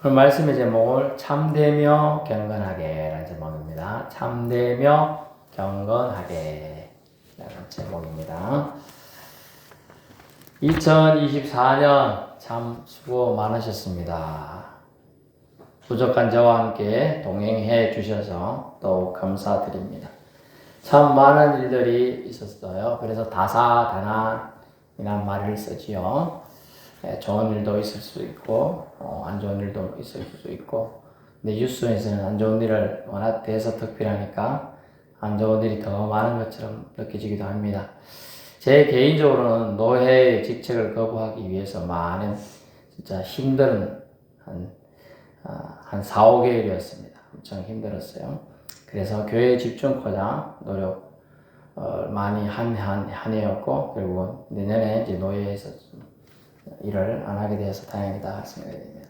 오늘 말씀의 제목을 참되며 경건하게 라는 제목입니다. 참되며 경건하게 라는 제목입니다. 2024년 참 수고 많으셨습니다. 부족한 저와 함께 동행해 주셔서 더욱 감사드립니다. 참 많은 일들이 있었어요. 그래서 다사다난이란 말을 쓰지요. 좋은 일도 있을 수 있고 안 좋은 일도 있을 수 있고, 근데 뉴스에서는 안 좋은 일을 워낙 대해서 특별하니까 안 좋은 일이 더 많은 것처럼 느껴지기도 합니다. 제 개인적으로는 노회의 직책을 거부하기 위해서 많은 진짜 힘든 한 4, 5개월이었습니다. 엄청 힘들었어요. 그래서 교회 집중코자 노력 많이 한 해였고, 결국은 내년에 이제 노예에서 일을 안 하게 되어서 다행이다 생각이 됩니다.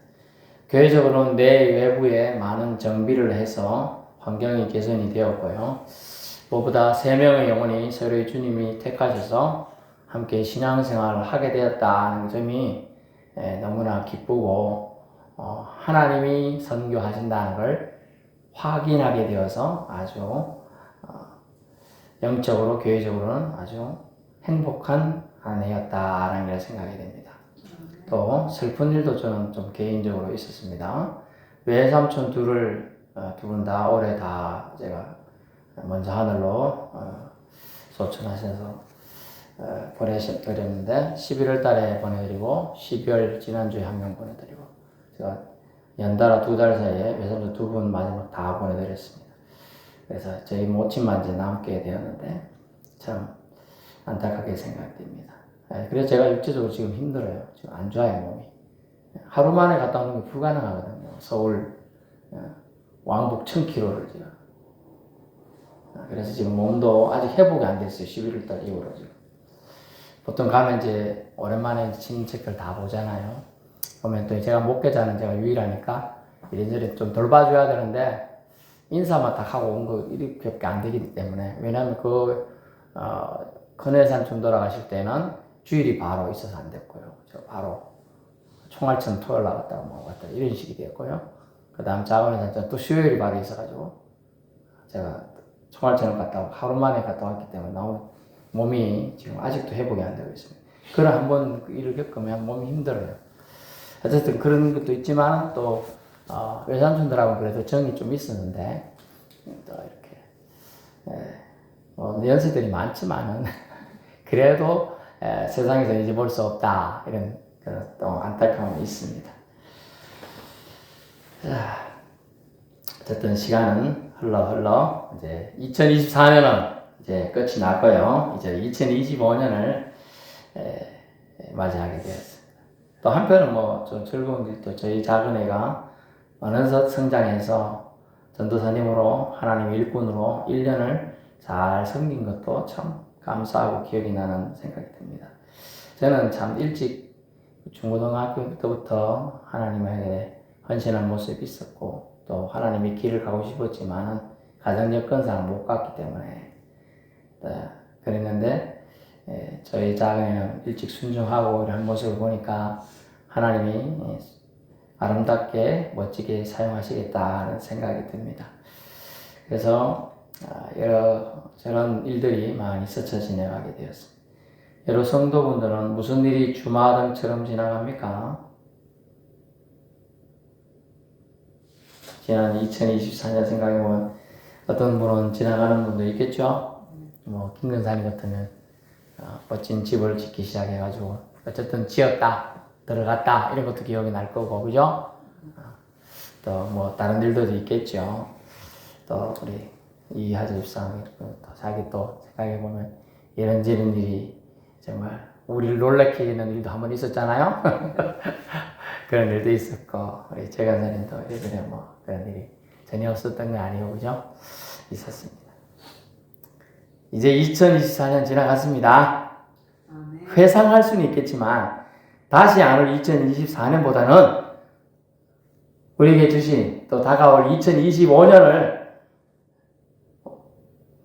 교회적으로는 내 외부에 많은 정비를 해서 환경이 개선이 되었고요. 무엇보다 3명의 영혼이 서로의 주님이 택하셔서 함께 신앙생활을 하게 되었다는 점이 너무나 기쁘고, 하나님이 선교하신다는 걸 확인하게 되어서 아주 영적으로 교회적으로는 아주 행복한 한 해였다라는 걸 생각이 됩니다. 또 슬픈 일도 저는 좀 개인적으로 있었습니다. 외삼촌 두 분 다 올해 다 제가 먼저 하늘로 소천하셔서 보내드렸는데, 11월 달에 보내드리고 12월 지난주에 한 명 보내드리고, 제가 연달아 2달 사이에 외삼촌 두 분 마지막 다 보내드렸습니다. 그래서 저희 모친만 이제 남게 되었는데 참 안타깝게 생각됩니다. 그래서 제가 육체적으로 지금 힘들어요. 지금 안 좋아요, 몸이. 하루 만에 갔다 오는 게 불가능하거든요. 서울 왕복 1000km를 제가. 그래서 지금 몸도 아직 회복이 안 됐어요. 11월달 이후로 지금. 보통 가면 이제 오랜만에 친척들 다 보잖아요. 보면 또 제가 목회자는 제가 유일하니까 이래저래 좀 돌봐줘야 되는데, 인사만 딱 하고 온 거 이렇게밖에 안 되기 때문에. 왜냐면 큰회삼촌 돌아가실 때는 주일이 바로 있어서 안 됐고요. 저 바로 총알천 토요일 나갔다가 뭐 갔다 이런 식이 됐고요. 그 다음 작은회삼촌 또 수요일이 바로 있어가지고 제가 총알천을 갔다 오고 하루 만에 갔다 왔기 때문에 너무 몸이 지금 아직도 회복이 안 되고 있습니다. 그런 한번 일을 겪으면 몸이 힘들어요. 어쨌든 그런 것도 있지만 또 외삼촌들하고 그래도 정이 좀 있었는데, 또 이렇게 연세들이 많지만은 그래도 세상에서 잊어볼 수 없다, 이런 또 안타까움이 있습니다. 자, 어쨌든 시간은 흘러 이제 2024년은 이제 끝이 났고요. 이제 2025년을 맞이하게 되었습니다. 또 한편은 뭐 좀 즐거운 일도, 저희 작은 애가 어느덧 성장해서 전도사님으로 하나님 일꾼으로 1년을 잘 섬긴 것도 참 감사하고 기억이 나는 생각이 듭니다. 저는 참 일찍 중고등학교 때부터 하나님에게 헌신한 모습이 있었고, 또 하나님의 길을 가고 싶었지만 가정 여건상 못 갔기 때문에 그랬는데, 저희 작은애는 일찍 순종하고 이런 모습을 보니까 하나님이 아름답게 멋지게 사용하시겠다는 생각이 듭니다. 그래서 여러 저런 일들이 많이 스쳐 지나가게 되었습니다. 여러 성도분들은 무슨 일이 주마등처럼 지나갑니까? 지난 2024년 생각해보면 어떤 분은 지나가는 분도 있겠죠. 뭐 김근사님 같으면 멋진 집을 짓기 시작해가지고 어쨌든 지었다, 들어갔다, 이런 것도 기억이 날 거고, 그죠? 또 뭐 다른 일도 있겠죠. 또 우리 이하재 집사님 자기 또 생각해보면 이런저런 일이 정말 우리를 놀래키게 하는 일도 한번 있었잖아요. 그런 일도 있었고, 우리 최간사님도 예전에 뭐 그런 일이 전혀 없었던 거 아니고, 그죠? 있었습니다. 이제 2024년 지나갔습니다. 회상할 수는 있겠지만 다시 안 올 2024년보다는 우리에게 주신 또 다가올 2025년을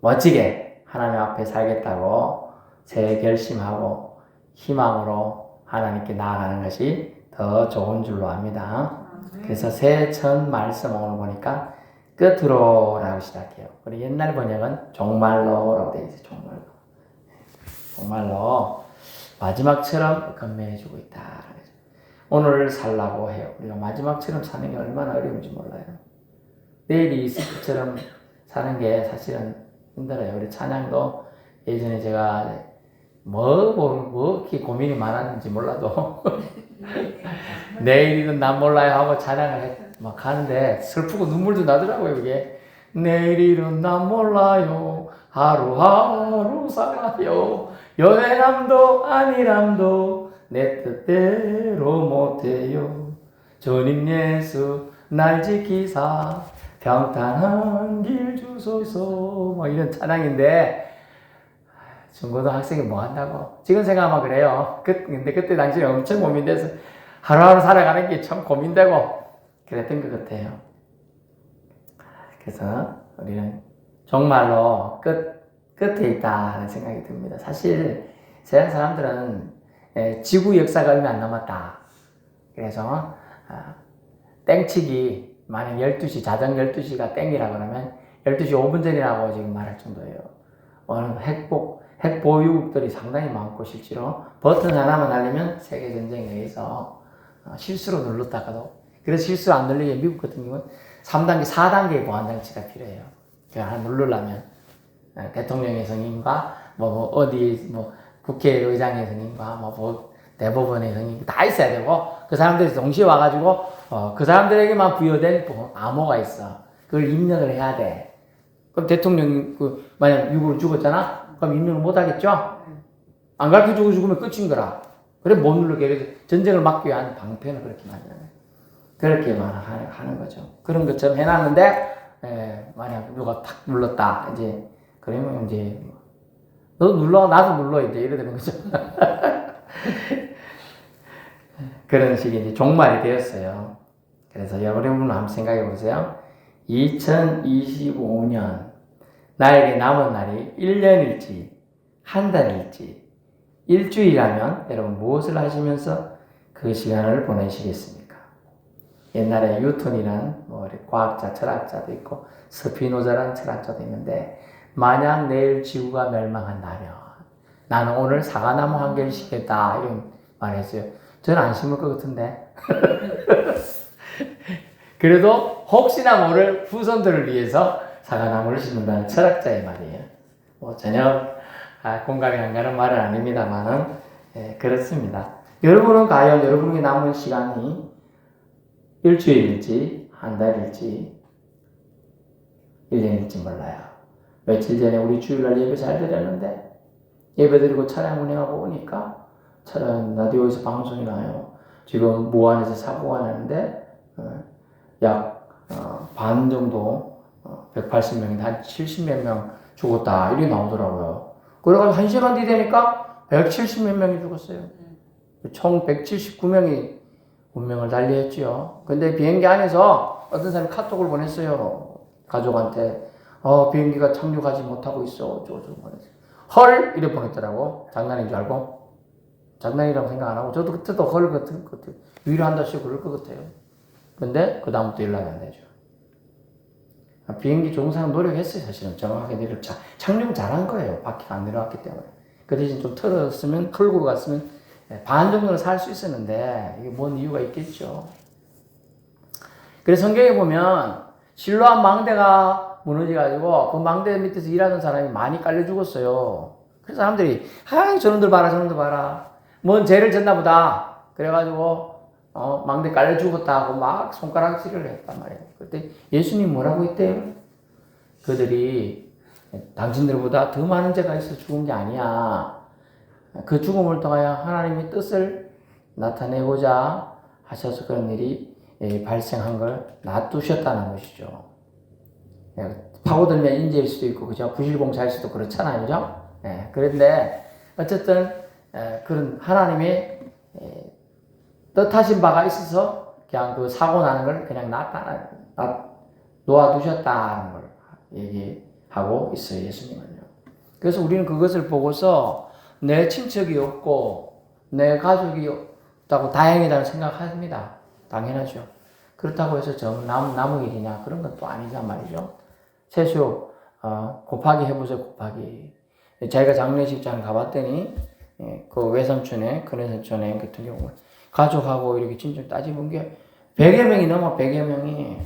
멋지게 하나님 앞에 살겠다고 새 결심하고 희망으로 하나님께 나아가는 것이 더 좋은 줄로 압니다. 그래서 새 첫 말씀 오늘 보니까 끝으로라고 시작해요. 우리 옛날 번역은 종말로라고 되어 있어요. 종말로. 정말로 마지막처럼 건면해주고 있다. 오늘 살라고 해요. 우리가 마지막처럼 사는 게 얼마나 어려운지 몰라요. 내일이 있을 것처럼 사는 게 사실은 힘들어요. 우리 찬양도 예전에 제가 뭐 이렇게 고민이 많았는지 몰라도 내일이든 난 몰라요 하고 찬양을 막 하는데 슬프고 눈물도 나더라고요. 이게 내일은 난 몰라요 하루하루 살아요 연애남도 아니람도 내 뜻대로 못해요 주님 예수 날 지키사 평탄한 길 주소서 뭐 이런 찬양인데 중고등학생이 뭐 한다고 지금 생각하면 그래요. 근데 그때 당시에 엄청 고민돼서 하루하루 살아가는 게 참 고민되고 그랬던 것 같아요. 그래서 우리는 정말로 끝에 있다는 생각이 듭니다. 사실 세상 사람들은 지구 역사가 얼마 안 남았다. 그래서 땡치기 만약 12시 자정 12시가 땡이라 그러면 12시 5분 전이라고 지금 말할 정도예요. 오늘 핵 보유국들이 상당히 많고 실제로 버튼 하나만 날리면 세계전쟁에 의해서 실수로 눌렀다가도 그래서 실수 안 눌리게 미국 같은 경우는 3단계, 4단계의 보안장치가 필요해요. 그러니까 하나 누르려면 대통령의 승인과 어디 국회의장의 승인과 대법원의 승인 다 있어야 되고 그 사람들이 동시에 와가지고 그 사람들에게만 부여된 암호가 있어. 그걸 입력을 해야 돼. 그럼 대통령이 만약 미국으로 죽었잖아? 그럼 입력을 못 하겠죠? 안 가르쳐주고 죽으면 끝인 거라. 그래 못 누르게. 그래서 전쟁을 막기 위한 방편을 그렇게 만드는 거예요. 그렇게만 하는 거죠. 그런 것처럼 해놨는데, 만약 누가 탁 눌렀다. 이제, 그러면 이제, 너 눌러, 나도 눌러. 이제 이러는 거죠. 그런 식의 이제 종말이 되었어요. 그래서 여러분은 한번 생각해 보세요. 2025년, 나에게 남은 날이 1년일지, 한 달일지, 일주일이라면 여러분 무엇을 하시면서 그 시간을 보내시겠습니까? 옛날에 뉴턴이란 과학자, 철학자도 있고 스피노자라는 철학자도 있는데 만약 내일 지구가 멸망한다면 나는 오늘 사과나무 한 개를 심겠다 이런 말을 했어요. 저는 안 심을 것 같은데 그래도 혹시나 모를 후손들을 위해서 사과나무를 심는다는 철학자의 말이에요. 전혀 공감이 안 가는 말은 아닙니다만은 그렇습니다. 여러분은 과연 여러분에게 남은 시간이 일주일일지 한 달일지 1년일지 몰라요. 며칠 전에 우리 주일날 예배 잘 드렸는데 예배 드리고 차량 운행하고 오니까 라디오에서 방송이 나요. 지금 무안에서 사고가 나는데 약 반 정도 180명인데 한 70몇 명 죽었다 이렇게 나오더라고요. 그래가지고 1시간 뒤 되니까 170몇 명이 죽었어요. 총 179명이 운명을 달리했지요. 근데 비행기 안에서 어떤 사람이 카톡을 보냈어요. 가족한테 비행기가 착륙하지 못하고 있어. 어쩌고저쩌고 보냈어요. 헐! 이래 보냈더라고. 장난인 줄 알고. 장난이라고 생각 안 하고 저도 그때도 헐 같은 것도 위로한다시고 그럴 것 같아요. 근데 그 다음부터 연락이 안 되죠. 비행기 조종사는 노력했어요. 사실은 정확하게 착륙 잘한 거예요. 바퀴가 안 내려왔기 때문에. 그 대신 좀 틀고 갔으면 반 정도는 살 수 있었는데 이게 뭔 이유가 있겠죠. 그래서 성경에 보면 실로암 망대가 무너져가지고 그 망대 밑에서 일하는 사람이 많이 깔려 죽었어요. 그래서 사람들이 저놈들 봐라 뭔 죄를 졌나 보다 그래가지고 망대 깔려 죽었다 하고 막 손가락질을 했단 말이에요. 그때 예수님 뭐라고 했대요? 그들이 당신들보다 더 많은 죄가 있어 죽은 게 아니야. 그 죽음을 통하여 하나님의 뜻을 나타내고자 하셔서 그런 일이 발생한 걸 놔두셨다는 것이죠. 파고들면 인재일 수도 있고, 그죠? 부실공사일 수도 그렇잖아요, 그죠? 그런데 어쨌든 그런 하나님의 뜻하신 바가 있어서 그냥 그 사고 나는 걸 그냥 놓아두셨다는 걸 얘기하고 있어요, 예수님은요. 그래서 우리는 그것을 보고서 내 친척이 없고 내 가족이 없다고 다행이라고 생각합니다. 당연하죠. 그렇다고 해서 나무 일이냐? 그런 건 또 아니란 말이죠. 세수, 곱하기 해보세요, 곱하기. 자기가 장례식장 가봤더니, 그 외삼촌의, 큰외삼촌의 같은 경우, 가족하고 이렇게 진짜 따져본 게 100여 명이 넘어, 100여 명이.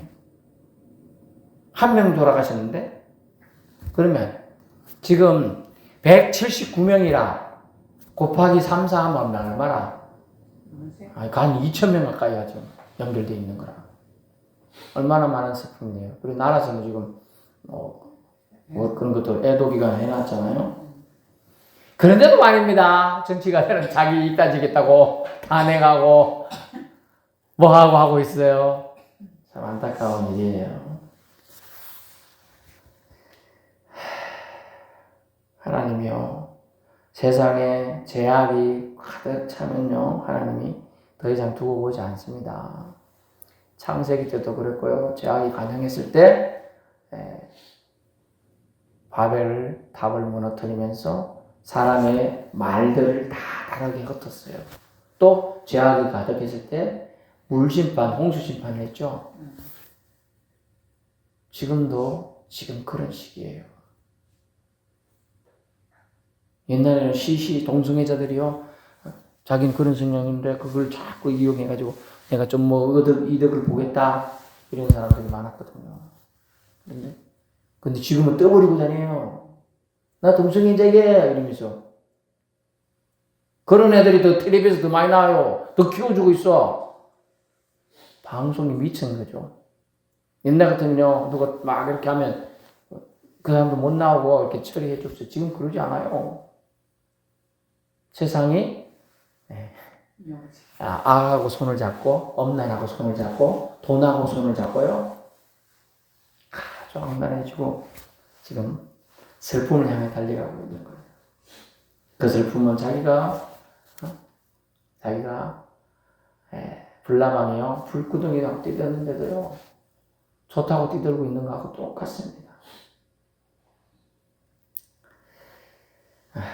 한 명 돌아가셨는데? 그러면 지금 179명이라 곱하기 3, 4 하면 얼마나? 한 2,000명 가까이가 지금 연결되어 있는 거라. 얼마나 많은 슬픔이에요. 그리고 나라에서는 지금, 그런 것도 애도기간 해놨잖아요. 그런데도 말입니다. 정치가들은 자기 이익 따지겠다고 탄핵하고, 뭐하고 하고 있어요. 참 안타까운 일이에요. 하나님이요, 세상에 제약이 가득 차면요, 하나님이 더 이상 두고 보지 않습니다. 창세기 때도 그랬고요, 제약이 가능했을 때 바벨 탑을 무너뜨리면서 사람의 말들을 다 다르게 흩었어요. 또 제약이 가득했을 때 물심판, 홍수심판을 했죠. 지금도 지금 그런 시기예요. 옛날에는 동성애자들이요, 자기는 그런 성향인데 그걸 자꾸 이용해가지고 내가 좀 뭐 이득을 보겠다, 이런 사람들이 많았거든요. 근데 지금은 떠버리고 다녀요. 나 동성애자게 이러면서. 그런 애들이 더 텔레비에서 더 많이 나와요. 더 키워주고 있어. 방송이 미친 거죠. 옛날 같으면요, 누가 막 이렇게 하면 그 사람도 못 나오고 이렇게 처리해 줬어요. 지금 그러지 않아요. 세상이 악하고 손을 잡고, 엄난하고 손을 잡고, 돈하고 손을 잡고요, 아주 악랄해지고 지금 슬픔을 향해 달려가고 있는 거예요. 그 슬픔은 자기가 불나방이요, 불구덩이가 뛰었는데도요, 좋다고 뛰들고 있는 거하고 똑같습니다.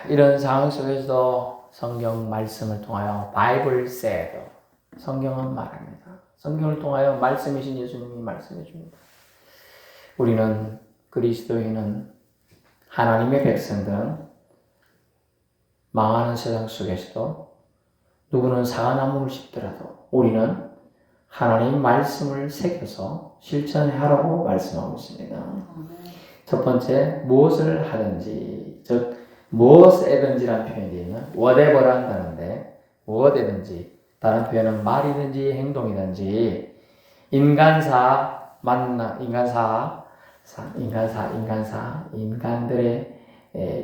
이런 상황 속에서도 성경 말씀을 통하여 바이블 said, 성경은 말합니다. 성경을 통하여 말씀이신 예수님이 말씀해 줍니다. 우리는, 그리스도인은, 하나님의 백성들은 망하는 세상 속에서도 누구는 사과나무를 심더라도 우리는 하나님 말씀을 새겨서 실천하라고 말씀하고 있습니다. 첫 번째, 무엇을 하든지, 즉 무엇에든지라는 표현이 있는 whatever라는 단어인데, 무엇에든지, 다른 표현은 말이든지 행동이든지, 인간들의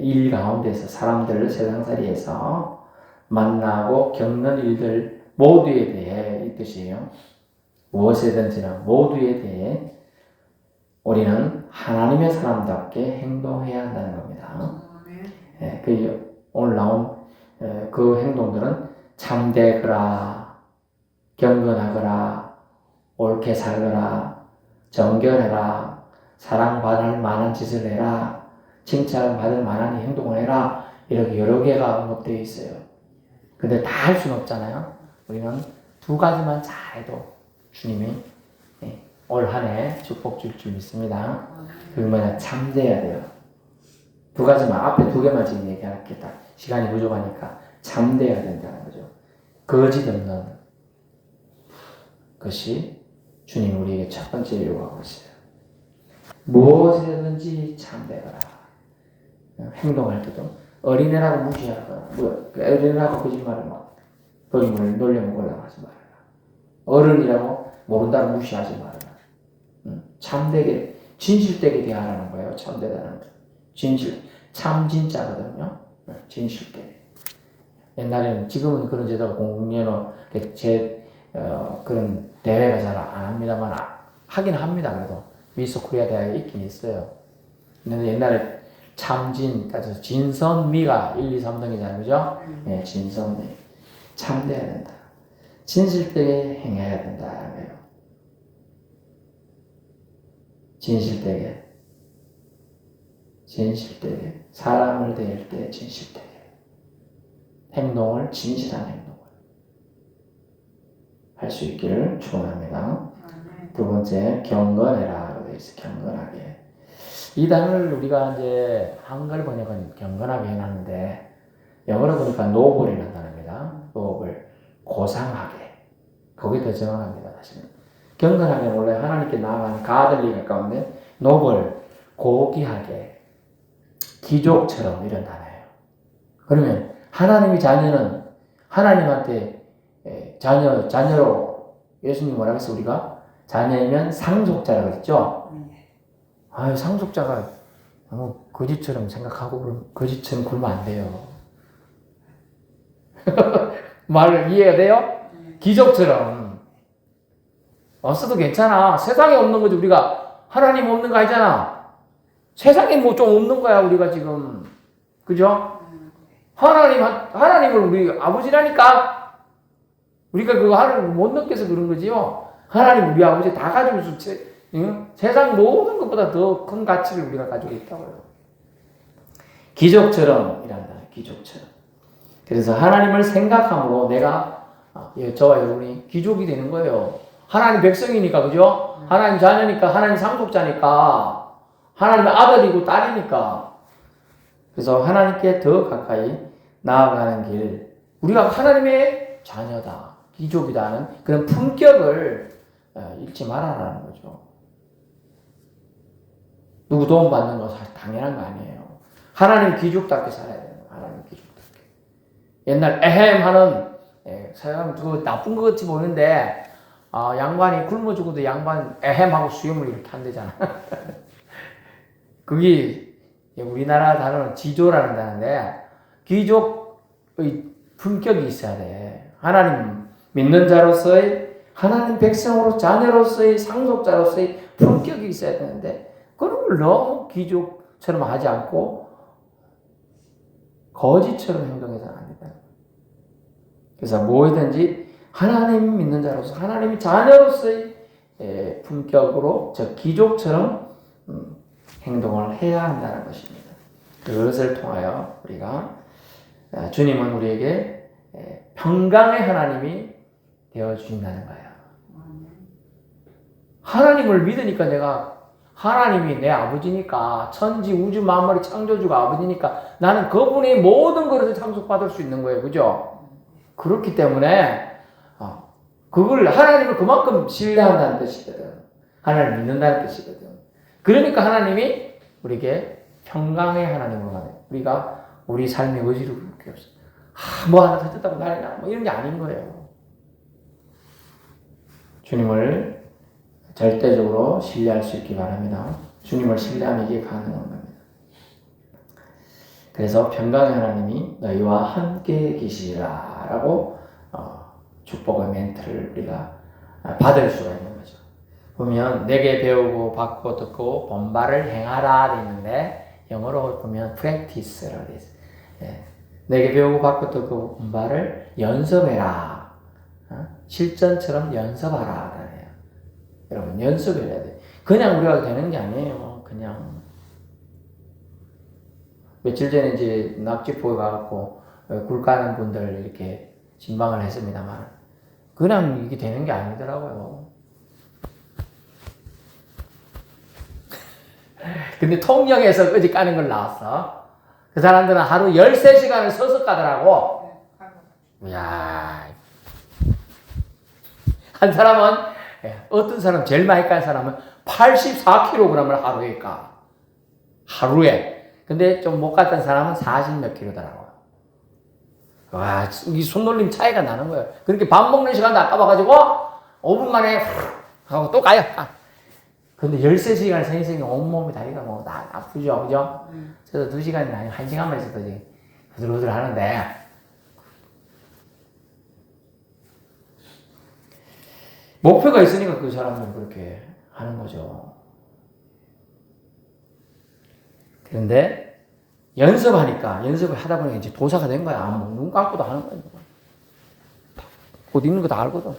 일 가운데서, 사람들 세상살이에서 만나고 겪는 일들 모두에 대해, 이 뜻이에요. 무엇이든지나 모두에 대해 우리는 하나님의 사람답게 행동해야 한다는 겁니다. 오늘 나온 그 행동들은 참되거라, 경건하거라, 옳게 살거라, 정결해라, 사랑받을 만한 짓을 해라, 칭찬을 받을 만한 행동을 해라, 이렇게 여러 개가 언급되어 있어요. 근데 다 할 수는 없잖아요. 우리는 두 가지만 잘해도 주님이 올 한 해 축복 줄 믿습니다. 그게 뭐냐, 참돼야 돼요. 두 가지만, 앞에 두 개만 지금 얘기하겠다. 시간이 부족하니까 참돼야 된다는 거죠. 거짓 없는 것이 주님 우리에게 첫 번째 요구하고 있어요. 무엇이든지 참되거라. 행동할 때도 어린애라고 무시하거나, 어린애라고 거짓말을 막, 거짓말을 놀려먹으려고 하지 말아라. 어른이라고 모른다고 무시하지 말아라. 참되게, 진실되게 대하라는 거예요. 참되다는 거. 진실, 참 진짜거든요. 진실되게. 옛날에는, 지금은 그런 제도가 공연어, 그런 대회가 잘 안 합니다만, 하긴 합니다. 그래도. 미스 코리아 대학에 있긴 있어요. 근데 옛날에 참진, 따져서 진선미가 1, 2, 3등이잖아요. 그죠? 네, 진선미. 참돼야 된다. 진실되게 행해야 된다. 진실되게. 사람을 대할 때 진실되게. 행동을, 진실한 행동을 할 수 있기를 축원합니다. 두 번째, 경건해라. 되어 있어. 경건하게. 이 단어를 우리가 이제 한글 번역은 경건하게 해놨는데, 영어로 보니까 노블이라는 단어입니다. 노블. 고상하게. 거기 더 정확합니다. 사실은. 경건하게 원래 하나님께 나아가는 가들리 가까운데, 노블. 고귀하게. 귀족처럼 이런 단어예요. 그러면 하나님의 자녀는 하나님한테 자녀로 예수님 뭐라고 했어 우리가? 자녀이면 상속자라고 했죠? 아유 상속자가 너무 거지처럼 생각하고 그러면 거지처럼 굴면 안 돼요. 말 이해가 돼요? 귀족처럼 써도 괜찮아. 세상에 없는 거지 우리가. 하나님 없는 거 아니잖아. 세상에 뭐 좀 없는 거야 우리가 지금. 그죠? 하나님을 우리 아버지라니까. 우리가 그거 하나님을 못 느껴서 그런 거지요. 하나님 우리 아버지 다 가지고 있어. 세상 모든 것보다 더 큰 가치를 우리가 가지고 있다고요. 기적처럼 이란다. 기적처럼. 그래서 하나님을 생각함으로 내가 저와 여러분이 기족이 되는 거예요. 하나님 백성이니까 그죠? 하나님 자녀니까 하나님 상속자니까 하나님의 아들이고 딸이니까. 그래서 하나님께 더 가까이 나아가는 길. 우리가 하나님의 자녀다. 기족이다는 그런 품격을 잃지 말아라는 거죠. 누구 도움 받는 거 사실 당연한 거 아니에요. 하나님 기족답게 살아야 돼요. 하나님 기족답게. 옛날 에헴 하는 사람 그 나쁜 것 같이 보이는데 양반이 굶어 죽어도 양반 에헴하고 수염을 이렇게 한대잖아. 그게 우리나라 단어는 지조라는 단어인데 귀족의 품격이 있어야 돼. 하나님 믿는 자로서의 하나님 백성으로 자녀로서의 상속자로서의 품격이 있어야 되는데 그런 걸 너무 귀족처럼 하지 않고 거지처럼 행동해서는 안 된다. 그래서 뭐든지 하나님 믿는 자로서 하나님의 자녀로서의 품격으로 저 귀족처럼 행동을 해야 한다는 것입니다. 그것을 통하여 우리가 주님은 우리에게 평강의 하나님이 되어주신다는 거예요. 하나님을 믿으니까 내가 하나님이 내 아버지니까 천지 우주 만물의 창조주가 아버지니까 나는 그분의 모든 것을 상속받을 수 있는 거예요. 그죠? 그렇기 때문에 그걸 하나님을 그만큼 신뢰한다는 뜻이거든. 하나님을 믿는다는 뜻이거든. 그러니까 하나님이 우리에게 평강의 하나님으로 가요. 우리가 우리 삶의 의지를 그렇게 없어. 뭐 하나 터졌다고 난리나 뭐 이런 게 아닌 거예요. 주님을 절대적으로 신뢰할 수 있기 바랍니다. 주님을 신뢰하면 이게 가능한 겁니다. 그래서 평강의 하나님이 너희와 함께 계시리라 라고 축복의 멘트를 우리가 받을 수가 있는 거죠. 보면 내게 배우고 받고 듣고 본바를 행하라 돼 있는데 영어로 보면 practice라고 돼 있어요. 내게 배우고 받고 듣고 본바를 연습해라. 실전처럼 연습하라. 여러분 연습해야 돼. 그냥 우리가 되는 게 아니에요. 그냥 며칠 전에 이제 낙지포에 가갖고 굴 까는 분들 이렇게 신방을 했습니다만 그냥 이게 되는 게 아니더라고요. 근데 통영에서 끄지 까는 걸 나왔어. 그 사람들은 하루 13시간을 서서 까더라고. 이야. 한 사람은 어떤 사람 제일 많이 깐 사람은 84kg을 하루에 까. 하루에. 근데 좀 못 갔던 사람은 40몇 킬로더라고요. 와, 이 손놀림 차이가 나는 거예요. 그렇게 밥 먹는 시간도 아까워가지고 5분 만에 하고 또 가요. 근데 13시간 서 있으니까 온몸이 다리가 뭐 아프죠. 그죠? 그래서 2시간이나 아니면 1시간만 있어도 이제 부들부들 하는데 목표가 있으니까 그 사람들은 그렇게 하는 거죠. 그런데 연습을 하다 보니까 이제 도사가 된 거야. 눈 감고도 하는 거야. 곧 있는 거 다 알거든.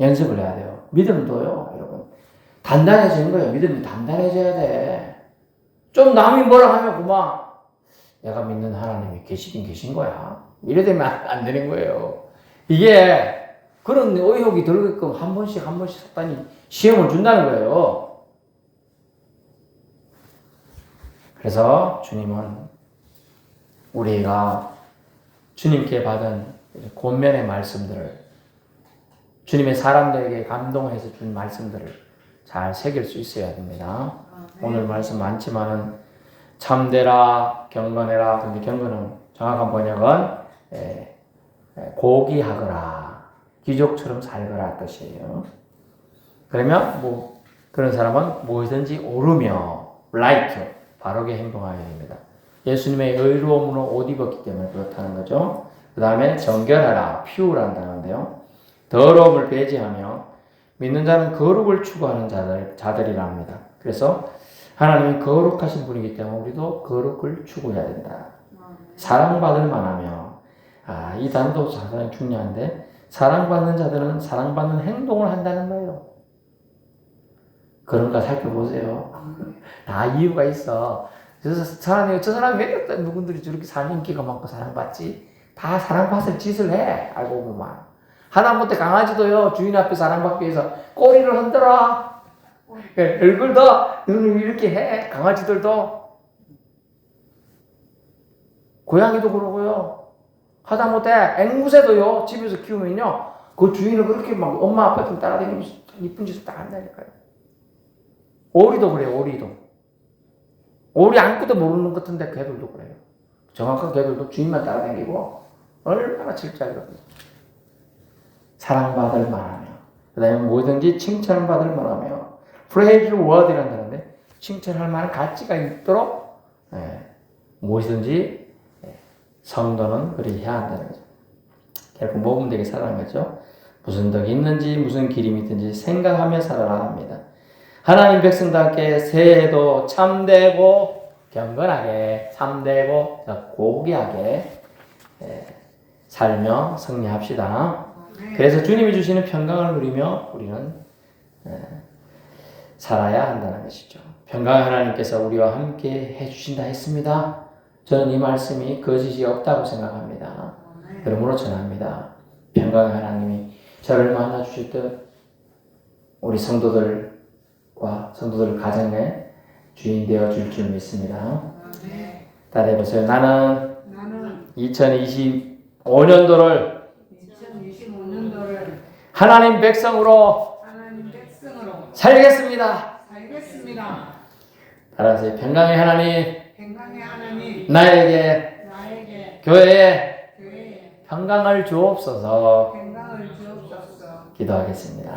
연습을 해야 돼요. 믿음도요, 여러분. 단단해지는 거예요. 믿음이 단단해져야 돼. 좀 남이 뭐라 하면 그만 내가 믿는 하나님이 계시긴 계신 거야. 이래 되면 안 되는 거예요. 이게 그런 의혹이 들게끔 한 번씩 사탄이 시험을 준다는 거예요. 그래서 주님은 우리가 주님께 받은 권면의 말씀들을, 주님의 사람들에게 감동해서 준 말씀들을 잘 새길 수 있어야 됩니다. 오늘 말씀 많지만은 참되라, 경건해라. 근데 경건은 정확한 번역은 고귀하거라, 귀족처럼 살거라 뜻이에요. 그러면 뭐 그런 사람은 무엇이든지 오르며 right, 바르게 행동하여야 됩니다. 예수님의 의로움으로 옷 입었기 때문에 그렇다는 거죠. 그 다음에 정결하라, pure라는 단어인데요. 더러움을 배제하며 믿는 자는 거룩을 추구하는 자들이라 합니다. 그래서 하나님은 거룩하신 분이기 때문에 우리도 거룩을 추구해야 된다. 사랑받을 만하며, 이 단어도 상당히 중요한데, 사랑받는 자들은 사랑받는 행동을 한다는 거예요. 그런가 살펴보세요. 다 이유가 있어. 그래서 저 사람이 왜 누군들이 저렇게 인기가 많고 사랑받지? 다 사랑받을 짓을 해. 알고 보면. 하다못해 강아지도요, 주인 앞에 사랑받기 위해서 꼬리를 흔들어. 얼굴도 눈을 이렇게 해. 강아지들도. 고양이도 그러고요. 하다못해 앵무새도요, 집에서 키우면요, 그 주인을 그렇게 막 엄마 아빠 좀 따라다니면서 이쁜 짓을 다 한다니까요. 오리도 그래요, 오리도. 오리 아무것도 모르는 것 같은데 개들도 그래요. 정확한 개들도 주인만 따라다니고 얼마나 질투하거든요. 사랑받을 만하며, 그 다음에 뭐든지 칭찬받을 만하며, praise word이라는 단어인데 칭찬할 만한 가치가 있도록 무엇이든지 성도는 그리 해야 한다는 거죠. 결국 모범되게 살아가는 거죠. 무슨 덕이 있는지 무슨 기림이 있든지 생각하며 살아라 합니다. 하나님 백성답게 새해에도 참되고 경건하게, 참되고 고귀하게 살며 승리합시다. 그래서 주님이 주시는 평강을 누리며 우리는 살아야 한다는 것이죠. 평강의 하나님께서 우리와 함께 해주신다 했습니다. 저는 이 말씀이 거짓이 없다고 생각합니다. 그러므로 전합니다. 평강의 하나님이 저를 만나 주실 듯 우리 성도들과 성도들 가정에 주인 되어 줄 줄 믿습니다. 따라해보세요. 나는 2025년도를 하나님 백성으로 살겠습니다. 따라하세요. 평강의 하나님, 나에게 교회에 평강을 주옵소서. 기도하겠습니다.